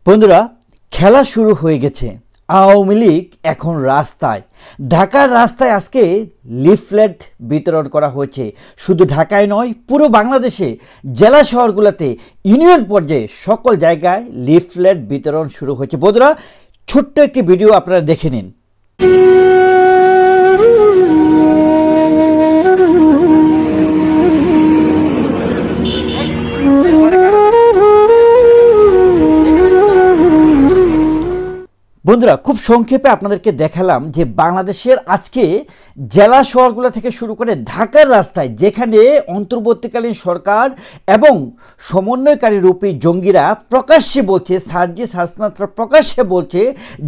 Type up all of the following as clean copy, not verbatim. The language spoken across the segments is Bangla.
বন্ধুরা, খেলা শুরু হয়ে গেছে। আওয়ামী লীগ এখন রাস্তায়। ঢাকার রাস্তায় আজকে লিফলেট বিতরণ করা হয়েছে। শুধু ঢাকায় নয়, পুরো বাংলাদেশে জেলা শহরগুলোতে ইউনিয়ন পর্যায়ে সকল জায়গায় লিফলেট বিতরণ শুরু হয়েছে। বন্ধুরা, ছোট্ট একটি ভিডিও আপনারা দেখে নিন। বন্ধুরা, খুব সংক্ষেপে আপনাদেরকে দেখালাম যে বাংলাদেশের আজকে জেলা শহরগুলো থেকে শুরু করে ঢাকার রাস্তায় যেখানে অন্তর্বর্তীকালীন সরকার এবং সমন্বয়কারী রূপী জঙ্গিরা প্রকাশ্যে বলছে, সার্জিস হাসনাতরা প্রকাশ্যে বলছে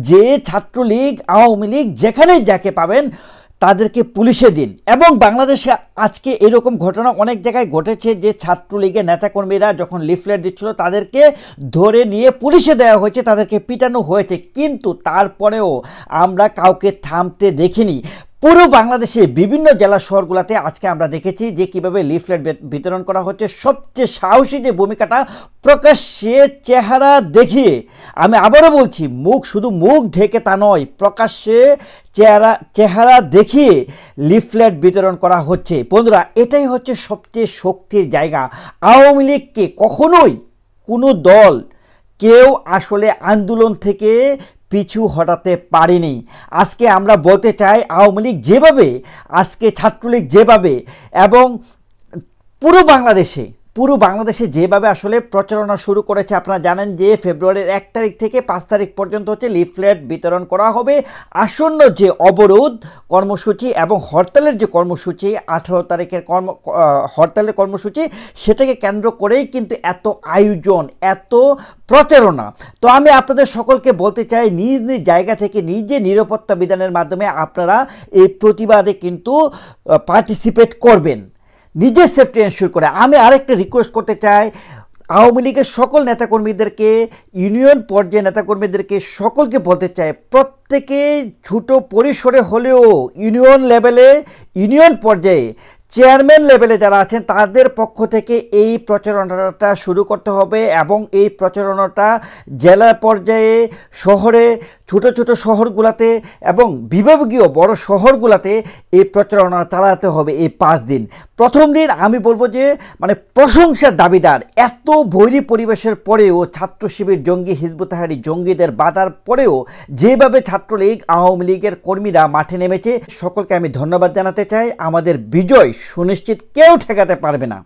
যে ছাত্রলীগ আওয়ামী লীগ যেখানেই যাকে পাবেন তাদেরকে পুলিশে দিন। এবং বাংলাদেশে আজকে এরকম ঘটনা অনেক জায়গায় ঘটেছে যে ছাত্রলীগের নেতাকর্মীরা যখন লিফলেট দিচ্ছিল তাদেরকে ধরে নিয়ে পুলিশে দেওয়া হয়েছে, তাদেরকে পিটানো হয়েছে, কিন্তু তারপরেও আমরা কাউকে থামতে দেখিনি। পুরো বাংলাদেশে বিভিন্ন জেলা শহরগুলোতে আজকে আমরা দেখেছি যে কিভাবে লিফলেট বিতরণ করা হচ্ছে। সবচেয়ে সাহসী যে ভূমিকাটা, প্রকাশ্যে চেহারা দেখিয়ে, আমি আবারও বলছি, শুধু মুখ ঢেকে তা নয়, প্রকাশ্যে চেহারা দেখিয়ে লিফলেট বিতরণ করা হচ্ছে। বন্ধুরা, এটাই হচ্ছে সবচেয়ে শক্তির জায়গা। আওয়ামী লীগকে কখনোই কোনো দল কেউ আসলে আন্দোলন থেকে পিছু হটাতে পারেনি। আজকে আমরা বলতে চাই, আওয়ামী লীগ যেভাবে, আজকে ছাত্রলীগ যেভাবে এবং পুরো বাংলাদেশে যেভাবে আসলে প্রচারণা শুরু করেছে, আপনারা জানেন যে ফেব্রুয়ারির 1 তারিখ থেকে 5 তারিখ পর্যন্ত হচ্ছে লিফলেট বিতরণ করা হবে। আসন্ন যে অবরোধ কর্মসূচি এবং হরতালের যে কর্মসূচি, 18 তারিখের হরতালের কর্মসূচি, সেটাকে কেন্দ্র করেই কিন্তু এত আয়োজন, এত প্রচারণা। তো আমি আপনাদের সকলকে বলতে চাই, নিজ নিজ জায়গা থেকে নিজে নিরাপত্তা বিধানের মাধ্যমে আপনারা এই প্রতিবাদে কিন্তু পার্টিসিপেট করবেন, নিজের সেফটি এনশিওর করে। আমি আরেকটা রিকোয়েস্ট করতে চাই, আওয়ামী লীগের সকল নেতাকর্মীদেরকে, ইউনিয়ন পর্যায়ে নেতাকর্মীদেরকে সকলকে বলতে চাই, প্রত্যেকে ছোট পরিসরে হলেও ইউনিয়ন লেভেলে, ইউনিয়ন পর্যায়ে চেয়ারম্যান লেভেলে যারা আছেন তাদের পক্ষ থেকে এই প্রচারণাটা শুরু করতে হবে এবং এই প্রচারণাটা জেলা পর্যায়ে, শহরে, ছোট ছোট শহরগুলোতে এবং বিভাগীয় বড় শহরগুলোতে এই প্রচারণা চালাতে হবে এই 5 দিন। প্রথম দিন আমি বলবো যে প্রশংসার দাবিদার, এত বৈরী পরিবেশের পরেও, ছাত্র শিবির জঙ্গি, হিজবুত তাহরীর জঙ্গিদের বাধার পরেও যেভাবে ছাত্রলীগ আওয়ামী লীগের কর্মীরা মাঠে নেমেছে, সকলকে আমি ধন্যবাদ জানাতে চাই। আমাদের বিজয় সুনিশ্চিত, কেউ ঠেকাতে পারবে না।